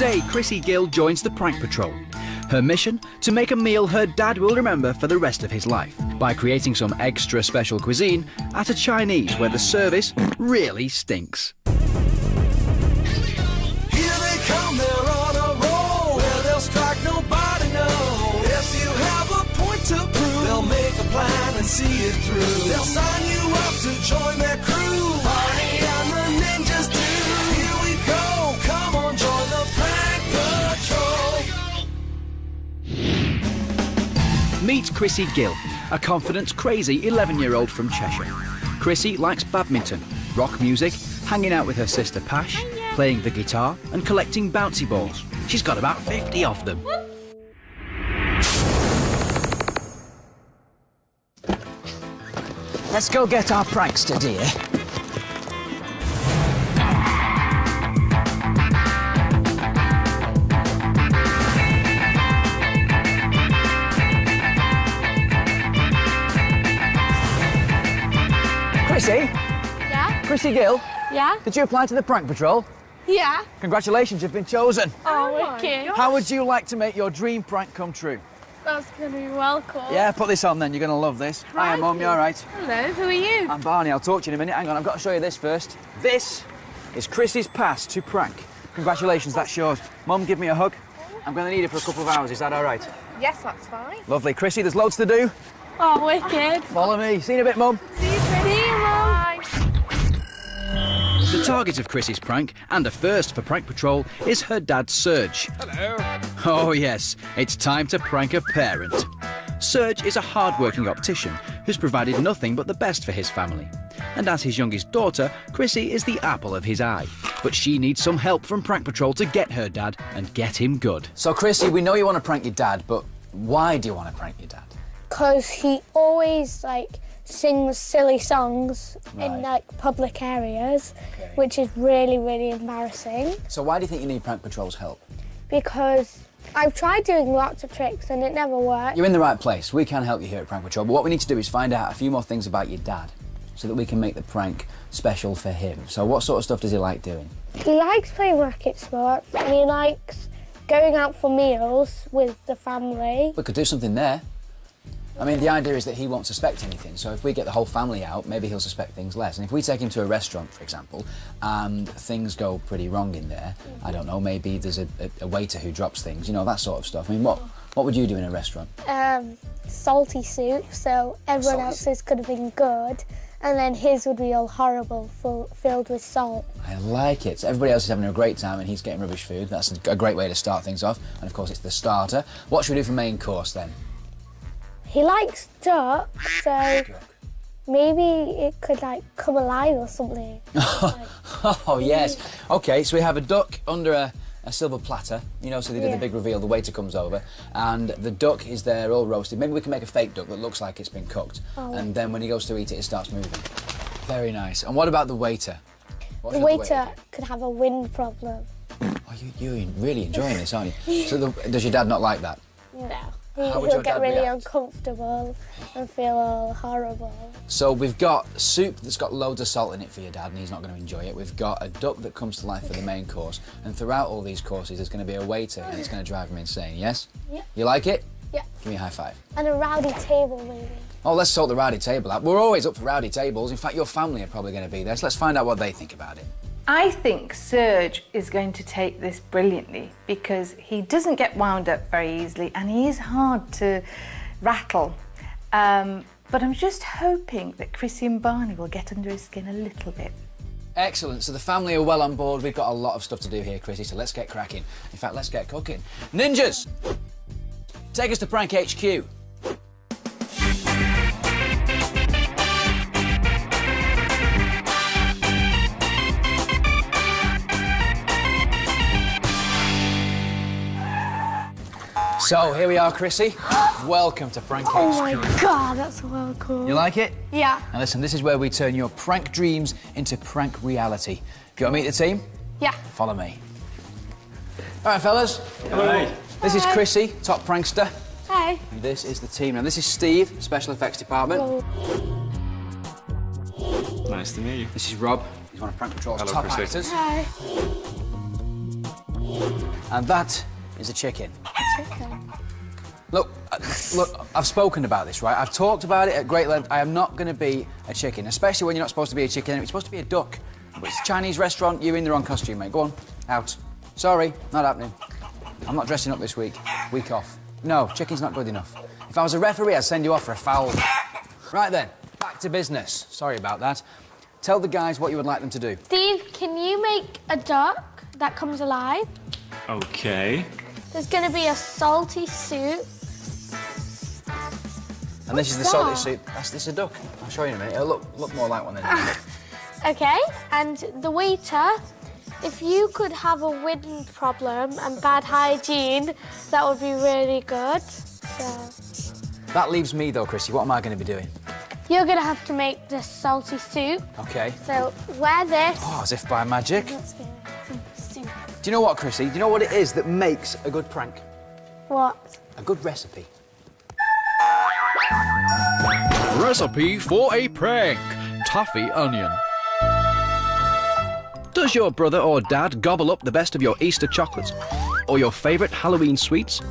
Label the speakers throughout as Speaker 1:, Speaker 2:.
Speaker 1: Today, Krissy Gill joins the Prank Patrol. Her mission? To make a meal her dad will remember for the rest of his life by creating some extra special cuisine at a Chinese where the service really stinks.
Speaker 2: Here they come, they're on a roll, where they'll strike nobody knows. If you have a point to prove, they'll make a plan and see it through. They'll sign you up to join their crew. Barney and the ninjas do. Here we go, come on, join the Prank Patrol.
Speaker 1: Meet Krissy Gill, a confident, crazy 11-year-old from Cheshire. Krissy likes badminton, rock music, hanging out with her sister Pash, playing the guitar and collecting bouncy balls. She's got about 50 of them.
Speaker 3: Let's go get our prankster, dear. Krissy?
Speaker 4: Yeah?
Speaker 3: Krissy Gill?
Speaker 4: Yeah?
Speaker 3: Did you apply to the Prank Patrol?
Speaker 4: Yeah.
Speaker 3: Congratulations, you've been chosen.
Speaker 4: Oh, wicked.
Speaker 3: How would you like to make your dream prank come true?
Speaker 4: That's going to be well cool.
Speaker 3: Yeah, put this on then, you're going to love this. Hiya, Mum, you all right?
Speaker 4: Hello, who are you?
Speaker 3: I'm Barney, I'll talk to you in a minute. Hang on, I've got to show you this first. This is Krissy's pass to prank. Congratulations, that's yours. Mum, give me a hug. I'm going to need it for a couple of hours, is that all right?
Speaker 4: Yes, that's fine.
Speaker 3: Lovely. Krissy, there's loads to do.
Speaker 4: Oh, wicked.
Speaker 3: Follow me. See you in a bit, Mum.
Speaker 4: See you, Mum.
Speaker 1: The target of Krissy's prank, and a first for Prank Patrol, is her dad Surj.
Speaker 5: Hello.
Speaker 1: Oh yes, it's time to prank a parent. Surj is a hard-working optician who's provided nothing but the best for his family. And as his youngest daughter, Krissy is the apple of his eye. But she needs some help from Prank Patrol to get her dad and get him good.
Speaker 3: So, Krissy, we know you want to prank your dad, but why do you want to prank your dad?
Speaker 6: Because he always, sings silly songs in, public areas, which is really, really embarrassing.
Speaker 3: So why do you think you need Prank Patrol's help?
Speaker 6: Because I've tried doing lots of tricks and it never worked.
Speaker 3: You're in the right place. We can help you here at Prank Patrol, but what we need to do is find out a few more things about your dad so that we can make the prank special for him. So what sort of stuff does he like doing?
Speaker 6: He likes playing racket sports and he likes going out for meals with the family.
Speaker 3: We could do something there. I mean, the idea is that he won't suspect anything, so if we get the whole family out, maybe he'll suspect things less. And if we take him to a restaurant, for example, and things go pretty wrong in there, I don't know, maybe there's a waiter who drops things, you know, that sort of stuff. I mean, what would you do in a restaurant?
Speaker 6: Salty soup, so everyone else's could have been good, and then his would be all horrible, filled with salt.
Speaker 3: I like it. So everybody else is having a great time and he's getting rubbish food. That's a great way to start things off. And of course, it's the starter. What should we do for main course then?
Speaker 6: He likes duck, so maybe it could come alive or something.
Speaker 3: Oh yes. Okay, so we have a duck under a silver platter, you know, so they do the big reveal, the waiter comes over, and the duck is there all roasted. Maybe we can make a fake duck that looks like it's been cooked, and then when he goes to eat it, it starts moving. Very nice. And what about the waiter?
Speaker 6: The waiter could have a wind problem.
Speaker 3: Oh, you're really enjoying this, aren't you? So does your dad not like that?
Speaker 6: No.
Speaker 3: How would
Speaker 6: He'll
Speaker 3: your
Speaker 6: get
Speaker 3: dad
Speaker 6: really
Speaker 3: react?
Speaker 6: uncomfortable and feel all horrible.
Speaker 3: So we've got soup that's got loads of salt in it for your dad and he's not going to enjoy it. We've got a duck that comes to life for the main course, and throughout all these courses there's going to be a waiter and it's going to drive him insane, yes?
Speaker 6: Yeah.
Speaker 3: You like it?
Speaker 6: Yeah.
Speaker 3: Give me a high five.
Speaker 6: And a rowdy table, maybe.
Speaker 3: Oh, let's sort the rowdy table out. We're always up for rowdy tables. In fact, your family are probably going to be there, so let's find out what they think about it.
Speaker 7: I think Surj is going to take this brilliantly because he doesn't get wound up very easily and he is hard to rattle. But I'm just hoping that Krissy and Barney will get under his skin a little bit.
Speaker 3: Excellent. So the family are well on board. We've got a lot of stuff to do here, Krissy, so let's get cracking. In fact, let's get cooking. Ninjas! Take us to Prank HQ. So, here we are, Krissy. Welcome to Prank HQ.
Speaker 6: Oh my God, that's well cool.
Speaker 3: You like it?
Speaker 6: Yeah.
Speaker 3: Now listen, this is where we turn your prank dreams into prank reality. Do you want to meet the team?
Speaker 6: Yeah.
Speaker 3: Follow me. All right, fellas.
Speaker 5: Hello.
Speaker 3: This is Krissy, top prankster.
Speaker 6: Hi.
Speaker 3: And this is the team. Now, this is Steve, special effects department.
Speaker 6: Hello.
Speaker 5: Nice to meet you.
Speaker 3: This is Rob. He's one of Prank Patrol's
Speaker 5: Hello,
Speaker 3: top
Speaker 5: Krissy.
Speaker 3: actors.
Speaker 6: Hi.
Speaker 3: And that is a chicken.
Speaker 6: Chicken.
Speaker 3: Look, I've spoken about this, right? I've talked about it at great length. I am not going to be a chicken, especially when you're not supposed to be a chicken. You're supposed to be a duck. But it's a Chinese restaurant. You're in the wrong costume, mate. Go on, out. Sorry, not happening. I'm not dressing up this week. Week off. No, chicken's not good enough. If I was a referee, I'd send you off for a foul. Right then, back to business. Sorry about that. Tell the guys what you would like them to do.
Speaker 6: Steve, can you make a duck that comes alive?
Speaker 5: Okay.
Speaker 6: There's going to be a salty soup.
Speaker 3: And this is the salty soup. This is a duck. I'll show you in a minute. It'll look more like one than that.
Speaker 6: OK, and the waiter, if you could have a wind problem and bad hygiene, that would be really good. So...
Speaker 3: That leaves me, though, Krissy. What am I going to be doing?
Speaker 6: You're going to have to make the salty soup.
Speaker 3: OK.
Speaker 6: So, wear this.
Speaker 3: Oh, as if by magic.
Speaker 6: Let's go. Soup.
Speaker 3: Do you know what, Krissy? Do you know what it is that makes a good prank?
Speaker 6: What?
Speaker 3: A good recipe.
Speaker 1: Recipe for a prank. Toffee onion. Does your brother or dad gobble up the best of your Easter chocolates? Or your favourite Halloween sweets?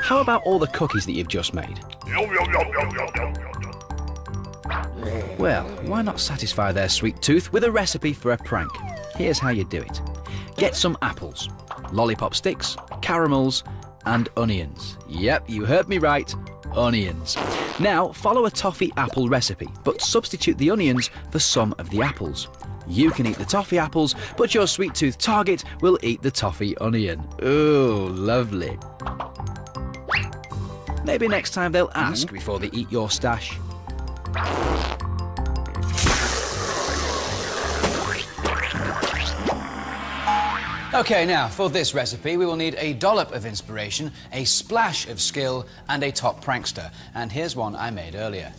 Speaker 1: How about all the cookies that you've just made? Well, why not satisfy their sweet tooth with a recipe for a prank? Here's how you do it. Get some apples, lollipop sticks, caramels, and onions. Yep, you heard me right, onions. Now, follow a toffee apple recipe, but substitute the onions for some of the apples. You can eat the toffee apples, but your sweet tooth target will eat the toffee onion. Ooh, lovely. Maybe next time they'll ask before they eat your stash.
Speaker 3: OK, now, for this recipe, we will need a dollop of inspiration, a splash of skill, and a top prankster. And here's one I made earlier.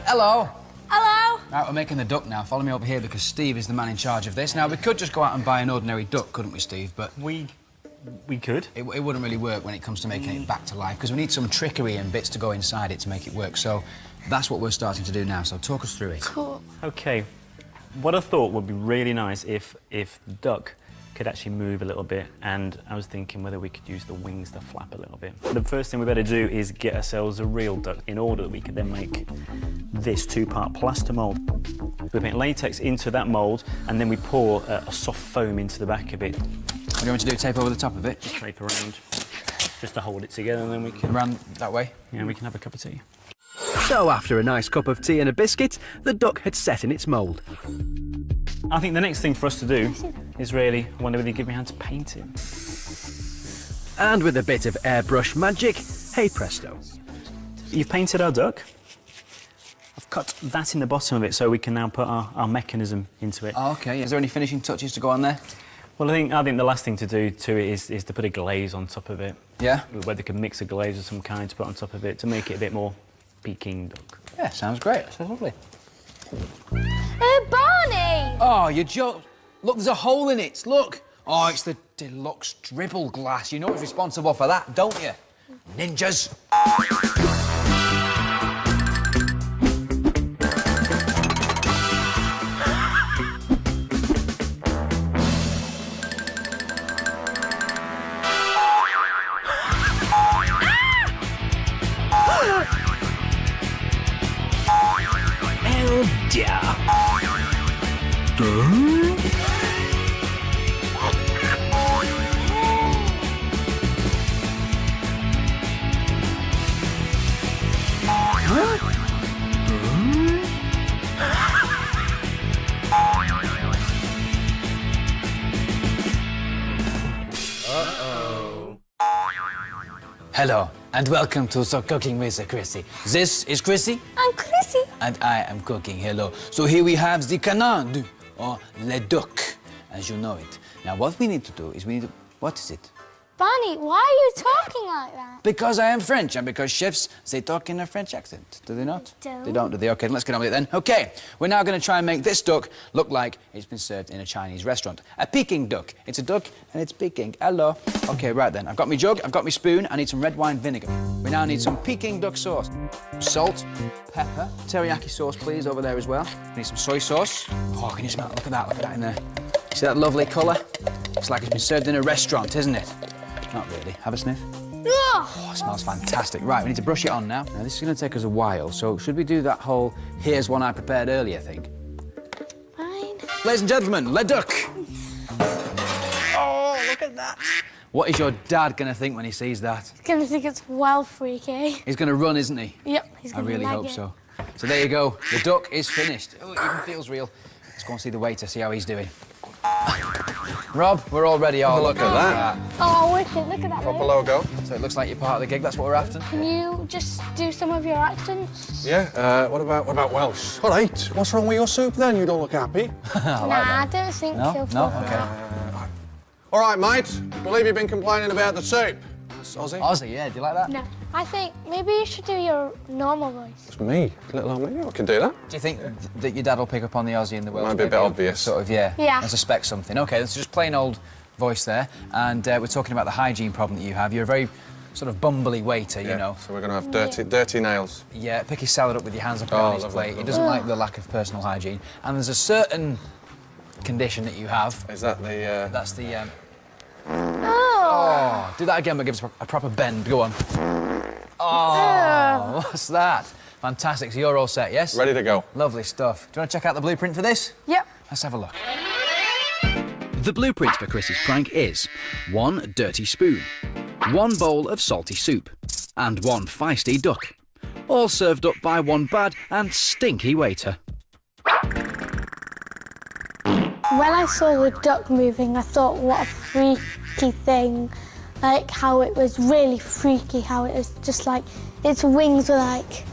Speaker 3: Hello.
Speaker 6: Hello.
Speaker 3: Right, we're making the duck now. Follow me over here because Steve is the man in charge of this. Now, we could just go out and buy an ordinary duck, couldn't we, Steve? But
Speaker 5: We could.
Speaker 3: it wouldn't really work when it comes to making it back to life because we need some trickery and bits to go inside it to make it work. So that's what we're starting to do now. So talk us through it.
Speaker 6: Cool.
Speaker 5: Okay. What I thought would be really nice if the duck could actually move a little bit, and I was thinking whether we could use the wings to flap a little bit. The first thing we better do is get ourselves a real duck in order that we could then make this two-part plaster mould. We paint latex into that mould, and then we pour a soft foam into the back of it.
Speaker 3: What do you want to do? Tape over the top of it?
Speaker 5: Just drape around, just to hold it together, and then we can...
Speaker 3: Around that way?
Speaker 5: Yeah, we can have a cup of tea.
Speaker 1: So after a nice cup of tea and a biscuit, the duck had set in its mould.
Speaker 5: I think the next thing for us to do is really wonder whether you give me a hand to paint it.
Speaker 1: And with a bit of airbrush magic, hey presto.
Speaker 5: You've painted our duck. I've cut that in the bottom of it so we can now put our mechanism into it.
Speaker 3: Oh, OK. Is there any finishing touches to go on there?
Speaker 5: Well, I think the last thing to do to it is to put a glaze on top of it.
Speaker 3: Yeah?
Speaker 5: Whether they can mix a glaze of some kind to put on top of it to make it a bit more Peking duck.
Speaker 3: Yeah, sounds great. Sounds lovely.
Speaker 6: Barney!
Speaker 3: Oh, you joke. Look, there's a hole in it. Look. Oh, it's the deluxe dribble glass. You know it's responsible for that, don't you? Ninjas. Hello, and welcome to So Cooking with Krissy. This is Krissy.
Speaker 6: I'm Krissy.
Speaker 3: And I am cooking. Hello. So here we have the canard, or le duc, as you know it. Now, what we need to do is what is it?
Speaker 6: Barney, why are you talking like that?
Speaker 3: Because I am French, and because chefs, they talk in a French accent. Do they not? They don't, do they? OK, let's get on with it then. OK, we're now going to try and make this duck look like it's been served in a Chinese restaurant. A Peking duck. It's a duck, and it's Peking. Hello. OK, right then. I've got my jug, I've got my spoon, I need some red wine vinegar. We now need some Peking duck sauce. Salt, pepper, teriyaki sauce, please, over there as well. We need some soy sauce. Oh, can you smell it? Look at that in there. See that lovely colour? It's like it's been served in a restaurant, isn't it? Not really. Have a sniff. Oh, it smells fantastic. Right, we need to brush it on now. Now, this is going to take us a while, so should we do that whole here's one I prepared earlier thing?
Speaker 6: Fine.
Speaker 3: Ladies and gentlemen, le duck. Oh, look at that. What is your dad going to think when he sees that?
Speaker 6: He's going to think it's well freaky.
Speaker 3: He's going to run, isn't he?
Speaker 6: Yep, he's
Speaker 3: I
Speaker 6: going to
Speaker 3: really hope so. So there you go. The duck is finished. Oh, it even feels real. Let's go and see the waiter, see how he's doing. Rob, we're all ready. Oh,
Speaker 8: Look at that.
Speaker 6: Oh, wicked, look at that.
Speaker 8: Proper
Speaker 6: mate.
Speaker 8: logo.
Speaker 3: So it looks like you're part of the gig. That's what we're after.
Speaker 6: Can you just do some of your accents?
Speaker 8: Yeah, what about Welsh? All right, what's wrong with your soup then? You don't look happy.
Speaker 6: I don't think
Speaker 3: No?
Speaker 6: he'll
Speaker 3: No?
Speaker 6: fall.
Speaker 3: OK.
Speaker 8: All right, mate. Believe you've been complaining about the soup. That's Aussie.
Speaker 3: Aussie, yeah. Do you like that?
Speaker 6: No, I think maybe you should do your normal voice.
Speaker 8: It's me, little old me. I can do that.
Speaker 3: Do you think that your dad will pick up on the Aussie and the Welsh?
Speaker 8: Might be a bit
Speaker 3: maybe?
Speaker 8: obvious.
Speaker 3: Sort of, yeah.
Speaker 6: Yeah.
Speaker 3: I suspect something. OK, that's just plain old voice there. And we're talking about the hygiene problem that you have. You're a very sort of bumbly waiter, you know.
Speaker 8: So we're going to have dirty nails.
Speaker 3: Yeah, pick his salad up with your hands up
Speaker 8: Oh,
Speaker 3: on his
Speaker 8: lovely,
Speaker 3: plate. He
Speaker 8: lovely.
Speaker 3: doesn't like the lack of personal hygiene. And there's a certain condition that you have.
Speaker 8: Is that the...
Speaker 3: That's the...
Speaker 6: Oh.
Speaker 3: Oh, do that again, but give us a proper bend. Go on. Oh, what's that? Fantastic. So you're all set, yes?
Speaker 8: Ready to go.
Speaker 3: Lovely stuff. Do you want to check out the blueprint for this?
Speaker 6: Yep.
Speaker 3: Let's have a look.
Speaker 1: The blueprint for Krissy's prank is 1 dirty spoon, 1 bowl of salty soup, and 1 feisty duck. All served up by one bad and stinky waiter.
Speaker 6: When I saw the duck moving, I thought, what a freaky thing. Like, how it was really freaky, how it was just like, its wings were like,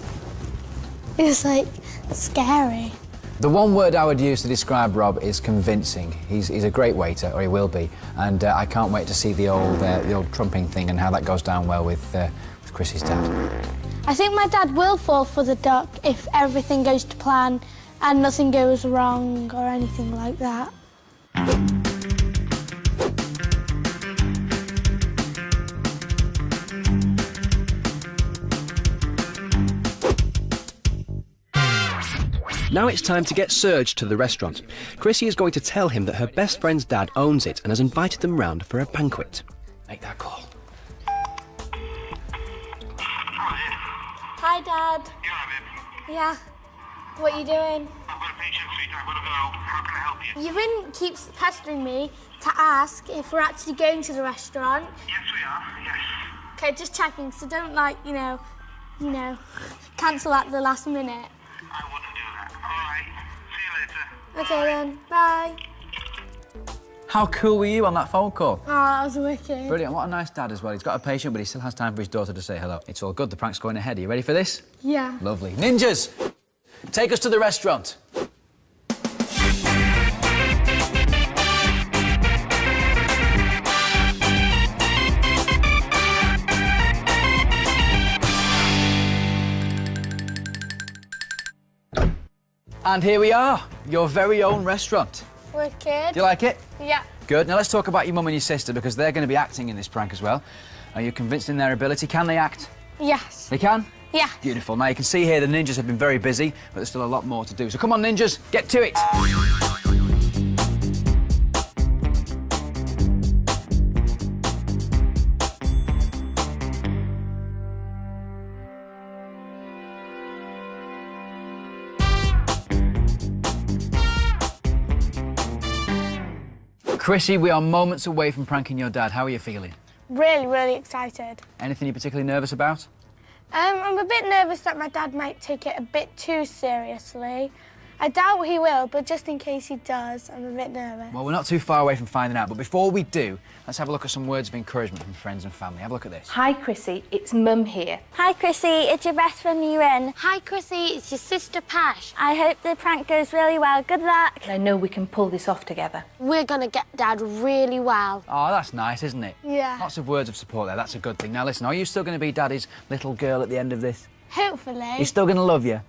Speaker 6: it was like scary.
Speaker 3: The one word I would use to describe Rob is convincing. He's a great waiter, or he will be, and I can't wait to see the old trumping thing and how that goes down well with Krissy's dad.
Speaker 6: I think my dad will fall for the duck if everything goes to plan and nothing goes wrong or anything like that.
Speaker 1: Now it's time to get Surj to the restaurant. Krissy is going to tell him that her best friend's dad owns it and has invited them round for a banquet.
Speaker 3: Make that call.
Speaker 6: Hi, Dad. Yeah. What are you doing?
Speaker 9: I've got a patient suite, I've got to go. How can I help you?
Speaker 6: Yuvin keeps pestering me to ask if we're actually going to the restaurant.
Speaker 9: Yes, we are, yes.
Speaker 6: Okay, just checking, so don't you know, cancel at the last minute.
Speaker 9: I wouldn't do that. All right, see you later.
Speaker 6: Okay then, bye.
Speaker 3: How cool were you on that phone call?
Speaker 6: Oh, that was wicked.
Speaker 3: Brilliant. What a nice dad as well. He's got a patient, but he still has time for his daughter to say hello. It's all good. The prank's going ahead. Are you ready for this?
Speaker 6: Yeah.
Speaker 3: Lovely. Ninjas, take us to the restaurant. And here we are, your very own restaurant.
Speaker 6: Wicked.
Speaker 3: Do you like it?
Speaker 6: Yeah.
Speaker 3: Good. Now let's talk about your mum and your sister, because they're going to be acting in this prank as well. Are you convinced in their ability? Can they act?
Speaker 6: Yes.
Speaker 3: They can?
Speaker 6: Yeah.
Speaker 3: Beautiful. Now you can see here the ninjas have been very busy, but there's still a lot more to do. So come on, ninjas, get to it. Krissy, we are moments away from pranking your dad. How are you feeling?
Speaker 6: Really, really excited.
Speaker 3: Anything you're particularly nervous about?
Speaker 6: I'm a bit nervous that my dad might take it a bit too seriously. I doubt he will, but just in case he does, I'm a bit nervous.
Speaker 3: Well, we're not too far away from finding out, but before we do, let's have a look at some words of encouragement from friends and family. Have a look at this.
Speaker 7: Hi, Krissy. It's Mum here.
Speaker 10: Hi, Krissy. It's your best friend, Ewan.
Speaker 6: Hi, Krissy. It's your sister, Pash.
Speaker 10: I hope the prank goes really well. Good luck.
Speaker 7: I know we can pull this off together.
Speaker 6: We're going to get Dad really well.
Speaker 3: Oh, that's nice, isn't it?
Speaker 6: Yeah.
Speaker 3: Lots of words of support there. That's a good thing. Now, listen, are you still going to be Daddy's little girl at the end of this?
Speaker 6: Hopefully.
Speaker 3: He's still going to love you?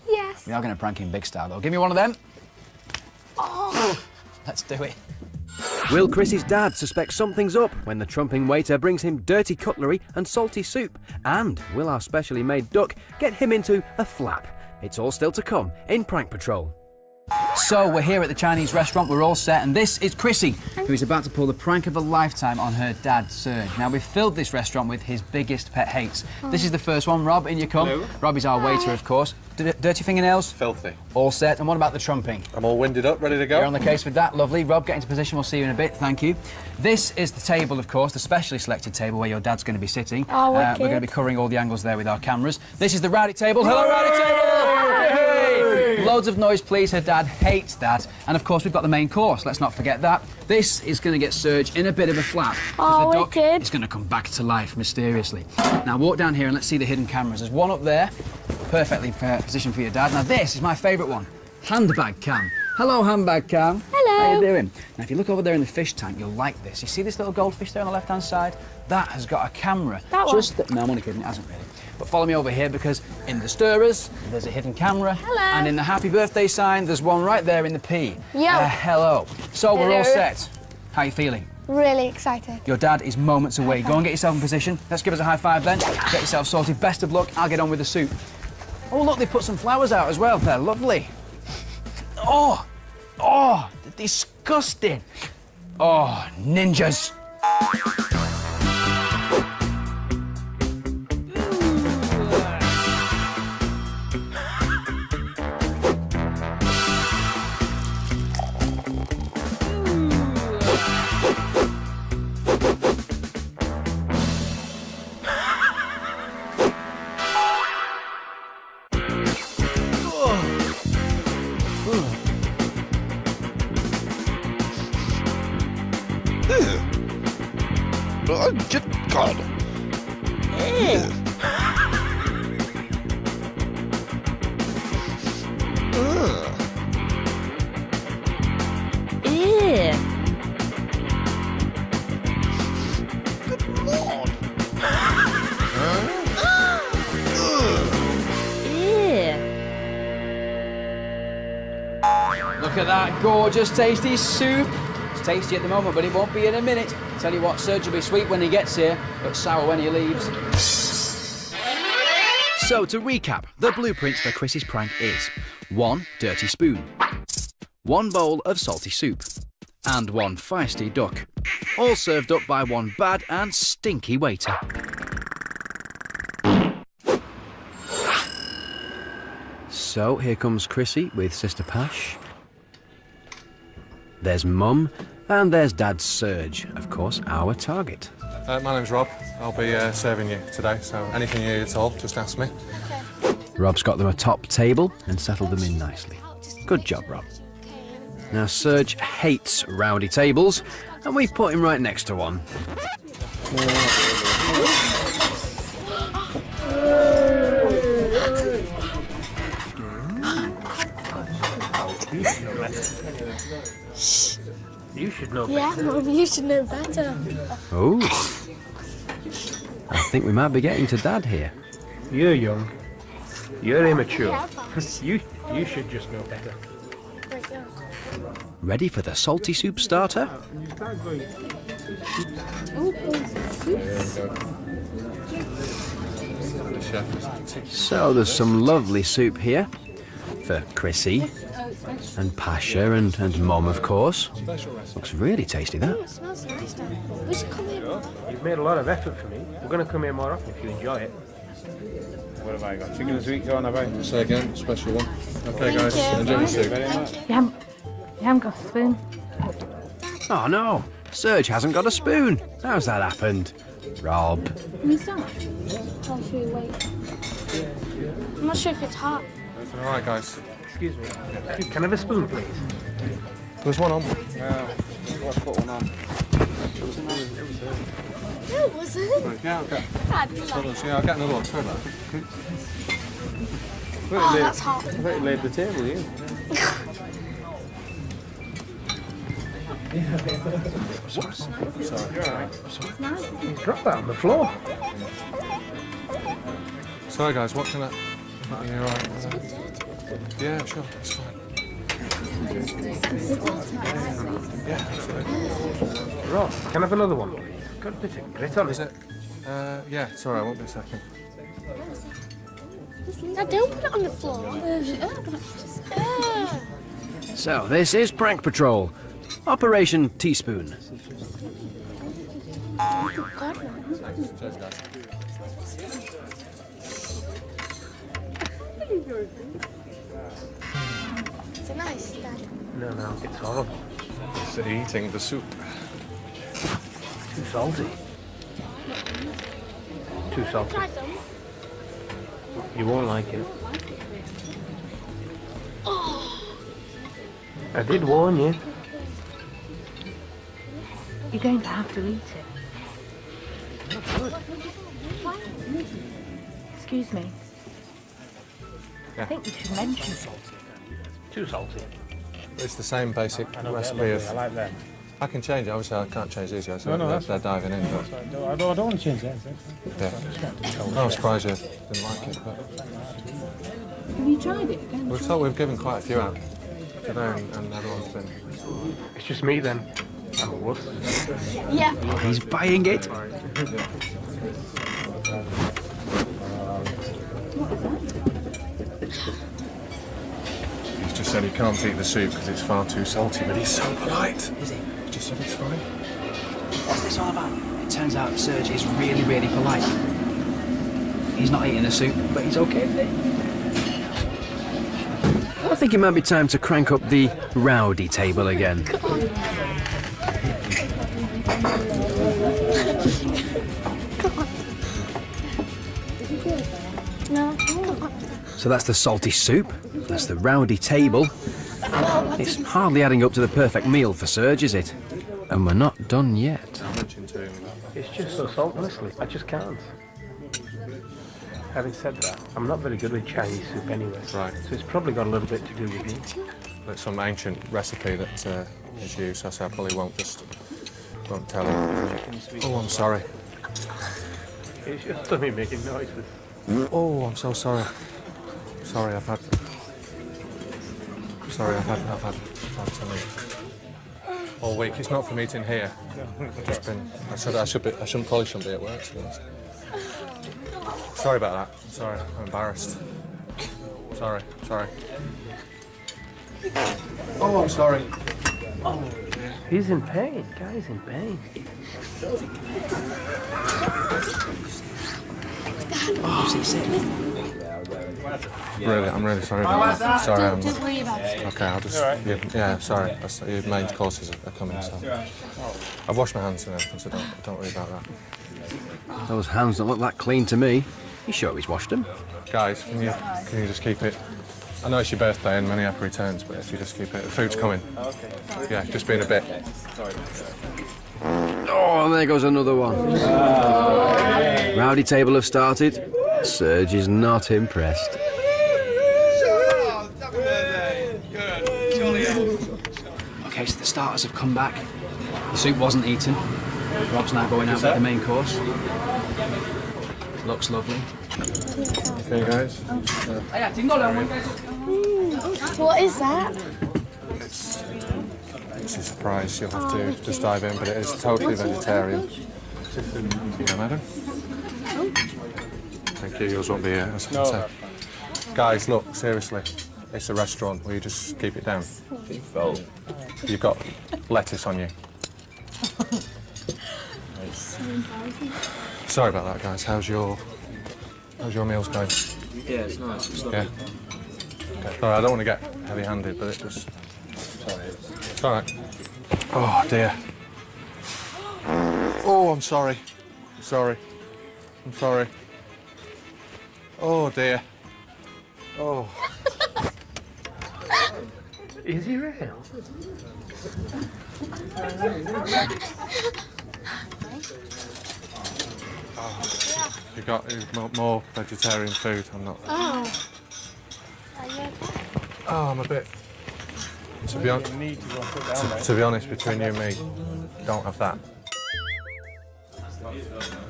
Speaker 6: Yes.
Speaker 3: We are going to prank him big style, though. Give me one of them.
Speaker 6: Oh.
Speaker 3: Let's do it.
Speaker 1: Will Krissy's dad suspect something's up when the trumping waiter brings him dirty cutlery and salty soup? And will our specially made duck get him into a flap? It's all still to come in Prank Patrol.
Speaker 3: So we're here at the Chinese restaurant, we're all set, and this is Krissy, who is about to pull the prank of a lifetime on her dad, Surj. Now, we've filled this restaurant with his biggest pet hates. This is the first one. Rob, in you come.
Speaker 8: Hello.
Speaker 3: Rob is our waiter, of course. Dirty fingernails?
Speaker 8: Filthy.
Speaker 3: All set. And what about the trumping?
Speaker 8: I'm all winded up, ready to go.
Speaker 3: You're on the case with that. Lovely. Rob, get into position. We'll see you in a bit. Thank you. This is the table, of course, the specially selected table where your dad's going to be sitting.
Speaker 6: Oh,
Speaker 3: we're going to be covering all the angles there with our cameras. This is the rowdy table. Hello, rowdy table! Hey! Loads of noise, please. Her dad hates that. And, of course, we've got the main course. Let's not forget that. This is going to get Surj in a bit of a flap.
Speaker 6: Oh,
Speaker 3: the duck
Speaker 6: wicked.
Speaker 3: is going to come back to life mysteriously. Now, walk down here and let's see the hidden cameras. There's one up there, perfectly positioned for your dad. Now, this is my favourite one. Handbag cam. Hello, handbag cam.
Speaker 6: Hello.
Speaker 3: How you doing? Now, if you look over there in the fish tank, you'll like this. You see this little goldfish there on the left-hand side? That has got a camera.
Speaker 6: That one?
Speaker 3: No, I'm only kidding, it hasn't really. But follow me over here because in the stirrers, there's a hidden camera.
Speaker 6: Hello.
Speaker 3: And in the happy birthday sign, there's one right there in the P.
Speaker 6: Yo.
Speaker 3: Hello. So we're all
Speaker 6: Hello.
Speaker 3: set. How are you feeling?
Speaker 6: Really excited.
Speaker 3: Your dad is moments away. Go and get yourself in position. Let's give us a high five then. Get yourself sorted. Best of luck. I'll get on with the soup. Oh, look, they put some flowers out as well. They're lovely. Oh, they're disgusting. Oh, ninjas.
Speaker 11: I just can't. Good Lord.
Speaker 3: Look at that gorgeous, tasty soup. It's tasty at the moment, but it won't be in a minute. Tell you what, Surj will be sweet when he gets here, but sour when he leaves.
Speaker 1: So, to recap, the blueprints for Krissy's prank is 1 dirty spoon, 1 bowl of salty soup, and 1 feisty duck, all served up by 1 bad and stinky waiter. So, here comes Krissy with Sister Pash. There's Mum, and there's Dad Surj, of course, our target.
Speaker 8: My name's Rob. I'll be serving you today, so anything you need at all, just ask me.
Speaker 1: Rob's got them a top table and settled them in nicely. Good job, Rob. Now, Surj hates rowdy tables, and we've put him right next to one.
Speaker 12: You should know better.
Speaker 6: Yeah, Mum, you should know better.
Speaker 1: Oh, I think we might be getting to Dad here.
Speaker 12: You're young. You're immature. You should just know better.
Speaker 1: Ready for the salty soup starter? So there's some lovely soup here for Krissy and Pasha and Mum, of course. Looks really tasty, that.
Speaker 6: It smells nice, Dad. We should come in.
Speaker 12: You've made a lot of effort for me. We're going to come here more often if you enjoy it. What have I got? Chicken and sweet corn, have I?
Speaker 8: Say again, special one. Okay, guys, enjoy the soup.
Speaker 7: You haven't got a spoon.
Speaker 1: Oh no, Surj hasn't got a spoon. How's that happened? Rob.
Speaker 6: Who's that? Oh, should we wait? I'm not sure if it's hot.
Speaker 8: All right, guys.
Speaker 12: Excuse me. Can I have a spoon, please?
Speaker 8: There's one on.
Speaker 12: Let's put one on.
Speaker 6: No, it wasn't.
Speaker 8: Yeah, okay.
Speaker 6: Dad,
Speaker 8: Yeah, I'll get another one. Sorry about that.
Speaker 6: oh, that's hot.
Speaker 12: I thought you laid the table, you.
Speaker 8: Sorry.
Speaker 12: You're all right. You dropped that on the floor.
Speaker 8: Sorry, guys, what can I... Are you all right? Yeah, sure, it's fine. Yeah, absolutely.
Speaker 12: Rob, can I have another one, please? Got a bit of grit on it.
Speaker 8: Is it? Yeah, it's all right, won't be a second.
Speaker 6: Dad, don't put it on the floor.
Speaker 1: So, this is Prank Patrol. Operation Teaspoon.
Speaker 6: Is it nice, Dad?
Speaker 12: No, it's horrible.
Speaker 8: He's eating the soup.
Speaker 12: Too salty. Too salty.
Speaker 6: Try some.
Speaker 12: You won't like it. I did warn you.
Speaker 7: You're going to have to eat it. Excuse me.
Speaker 8: Yeah.
Speaker 7: I think you should mention
Speaker 12: Too salty.
Speaker 8: It's the same basic
Speaker 12: I don't
Speaker 8: recipe
Speaker 12: get
Speaker 8: of...
Speaker 12: I like them.
Speaker 8: I can change it. Obviously, I can't change these guys. So
Speaker 12: No,
Speaker 8: they're diving in. But...
Speaker 12: I don't want to change that.
Speaker 8: Yeah. I'm surprised you didn't like it. But...
Speaker 7: Have you tried it?
Speaker 8: We've given quite a few out today, and everyone's been...
Speaker 12: It's just me then. I'm a wuss.
Speaker 6: Yeah.
Speaker 1: He's buying it.
Speaker 8: He's just said he can't eat the soup because it's far too salty, but he's so polite.
Speaker 1: Is he?
Speaker 8: He just said it's fine.
Speaker 1: What's this all about? It turns out Surj is really, really polite. He's not eating the soup, but he's okay with it. I think it might be time to crank up the rowdy table again.
Speaker 6: No.
Speaker 1: So that's the salty soup, that's the rowdy table. It's hardly adding up to the perfect meal for Surj, is it? And we're not done yet.
Speaker 8: I mentioned to him
Speaker 12: It's just so salty, honestly. I just can't. Having said that, I'm not very good with Chinese soup anyway.
Speaker 8: Right.
Speaker 12: So it's probably got a little bit to do with me.
Speaker 8: it's some ancient recipe that is used, so I probably won't tell him. Oh, I'm sorry.
Speaker 12: It's just me making noises.
Speaker 8: Oh, I'm so sorry. Sorry, I've had something all week. It's not from eating here. I've just been. I probably shouldn't be at work, to be honest. Sorry about that. I'm sorry. I'm embarrassed. Sorry. Oh, I'm sorry. Oh, dear.
Speaker 12: He's in pain. Guy's in pain.
Speaker 1: Oh, is he sick?
Speaker 8: I'm really sorry about that. Sorry.
Speaker 6: Don't worry about it.
Speaker 8: Okay, I'll just. Yeah, sorry. Your main courses are coming, so. I've washed my hands and everything, so don't worry about that.
Speaker 1: Those hands don't look that clean to me. You sure he's washed them?
Speaker 8: Guys, can you just keep it? I know it's your birthday and many happy returns, but if you just keep it, the food's coming. Yeah, just being a bit.
Speaker 1: Oh, and there goes another one. Rowdy table have started. Surj is not impressed. Okay, so the starters have come back. The soup wasn't eaten. Rob's now going out with the main course. Looks lovely.
Speaker 8: Okay, guys.
Speaker 6: What is that?
Speaker 8: It's a surprise. You'll have to just dive in, but it is totally vegetarian. Yeah, madam. Thank you. Yours won't be here. That's what I said. Guys, look, seriously. It's a restaurant. Will you just keep it down? You've got lettuce on you. Sorry about that, guys. How's your meals going?
Speaker 13: Yeah, it's nice.
Speaker 8: Yeah. Okay. Sorry, I don't want to get heavy-handed, but it just. It's all right. Oh dear. Oh, I'm sorry. I'm sorry. Oh dear. Oh.
Speaker 12: Is he real?
Speaker 8: You got more vegetarian food. I'm not.
Speaker 6: Oh.
Speaker 8: Oh, I'm a bit. To be honest, between you and me, don't have that.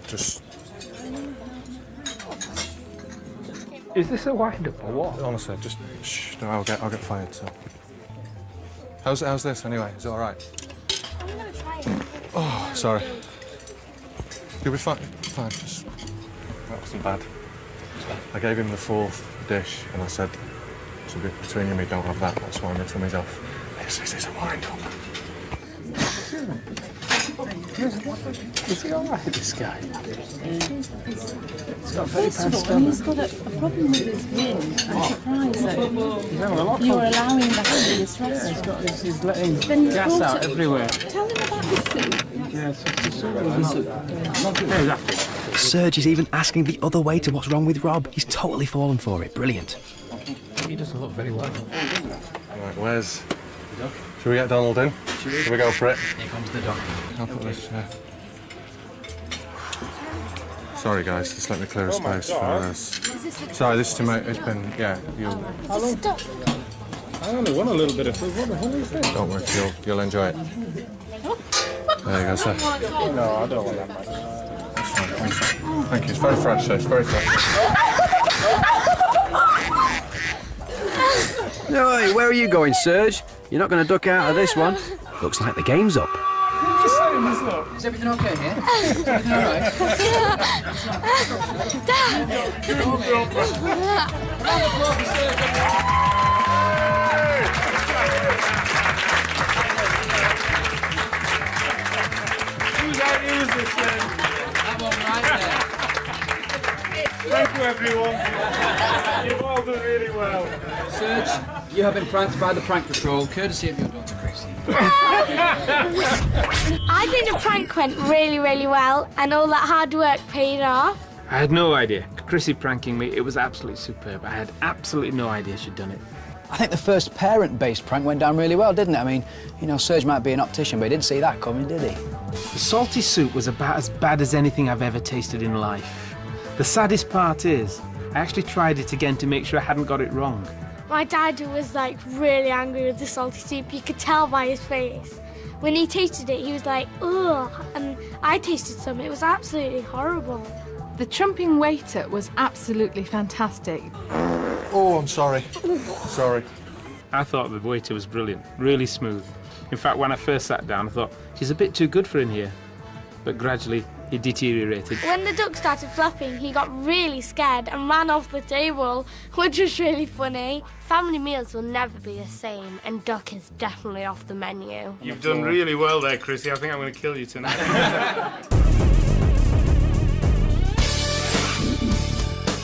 Speaker 8: Just.
Speaker 12: Is this a wind-up or what?
Speaker 8: Honestly, just. Shh, no, I'll get fired. So. How's this anyway? Is it all right?
Speaker 6: I'm gonna try it.
Speaker 8: Oh, sorry. You'll be fine. Fine. Just. That wasn't bad. I gave him the fourth dish and I said, So between you and me, don't have that. That's why my tummy's off. This is a wind-up.
Speaker 12: Is he all right, this guy? He's got very bad
Speaker 13: First of all,
Speaker 12: stomach.
Speaker 13: he's got a problem with his wind. I'm surprised that
Speaker 12: He's having a lot of
Speaker 13: you're
Speaker 12: fun.
Speaker 13: allowing that to be his restaurant.
Speaker 12: He's letting
Speaker 13: Then you've
Speaker 12: gas
Speaker 13: brought
Speaker 12: out
Speaker 13: it-
Speaker 12: everywhere.
Speaker 13: Tell him about the soup.
Speaker 12: Yeah, it's just a soup. Yeah, exactly.
Speaker 1: Surj is even asking the other waiter what's wrong with Rob. He's totally fallen for it. Brilliant.
Speaker 12: He doesn't look very well.
Speaker 8: Right, where's... Should we get Donald in? Should we go for it?
Speaker 1: Here comes the duck.
Speaker 8: I'll put this... Sorry, guys, just let me clear a space for this. Sorry, this tomato has been... Yeah,
Speaker 12: I only want a little bit of food. What the hell is this?
Speaker 8: don't worry, you'll enjoy it. There you go, sir.
Speaker 12: No, I don't want that much.
Speaker 8: That's fine, thanks. Thank you, it's very fresh, sir, it's very fresh.
Speaker 1: Oi, where are you going, Surj? You're not going to duck out of this one. Looks like the game's up.
Speaker 12: Just setting this up.
Speaker 3: Is everything okay here? Is everything all right?
Speaker 12: Who's that music then?
Speaker 3: That one right there.
Speaker 12: Thank you, everyone. You've all done really well.
Speaker 3: Surj, you have been pranked by the prank patrol, courtesy of your daughter, Krissy.
Speaker 6: I think the prank went really, really well, and all that hard work paid off.
Speaker 12: I had no idea. Krissy pranking me, it was absolutely superb. I had absolutely no idea she'd done it.
Speaker 3: I think the first parent-based prank went down really well, didn't it? I mean, you know, Surj might be an optician, but he didn't see that coming, did he?
Speaker 12: The salty soup was about as bad as anything I've ever tasted in life. The saddest part is, I actually tried it again to make sure I hadn't got it wrong.
Speaker 6: My dad was like really angry with the salty soup. You could tell by his face. When he tasted it, he was like, ugh. And I tasted some. It was absolutely horrible.
Speaker 7: The trumping waiter was absolutely fantastic.
Speaker 8: Oh, I'm sorry. Sorry.
Speaker 12: I thought the waiter was brilliant, really smooth. In fact, when I first sat down, I thought, she's a bit too good for in here. But gradually, it deteriorated.
Speaker 6: When the duck started flapping, he got really scared and ran off the table, which was really funny.
Speaker 4: Family meals will never be the same, and duck is definitely off the menu.
Speaker 12: You've done really well there, Krissy. I think I'm going to kill you tonight.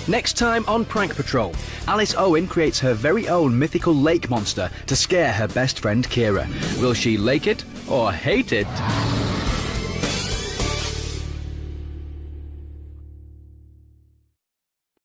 Speaker 1: Next time on Prank Patrol, Alice Owen creates her very own mythical lake monster to scare her best friend Kira. Will she like it or hate it?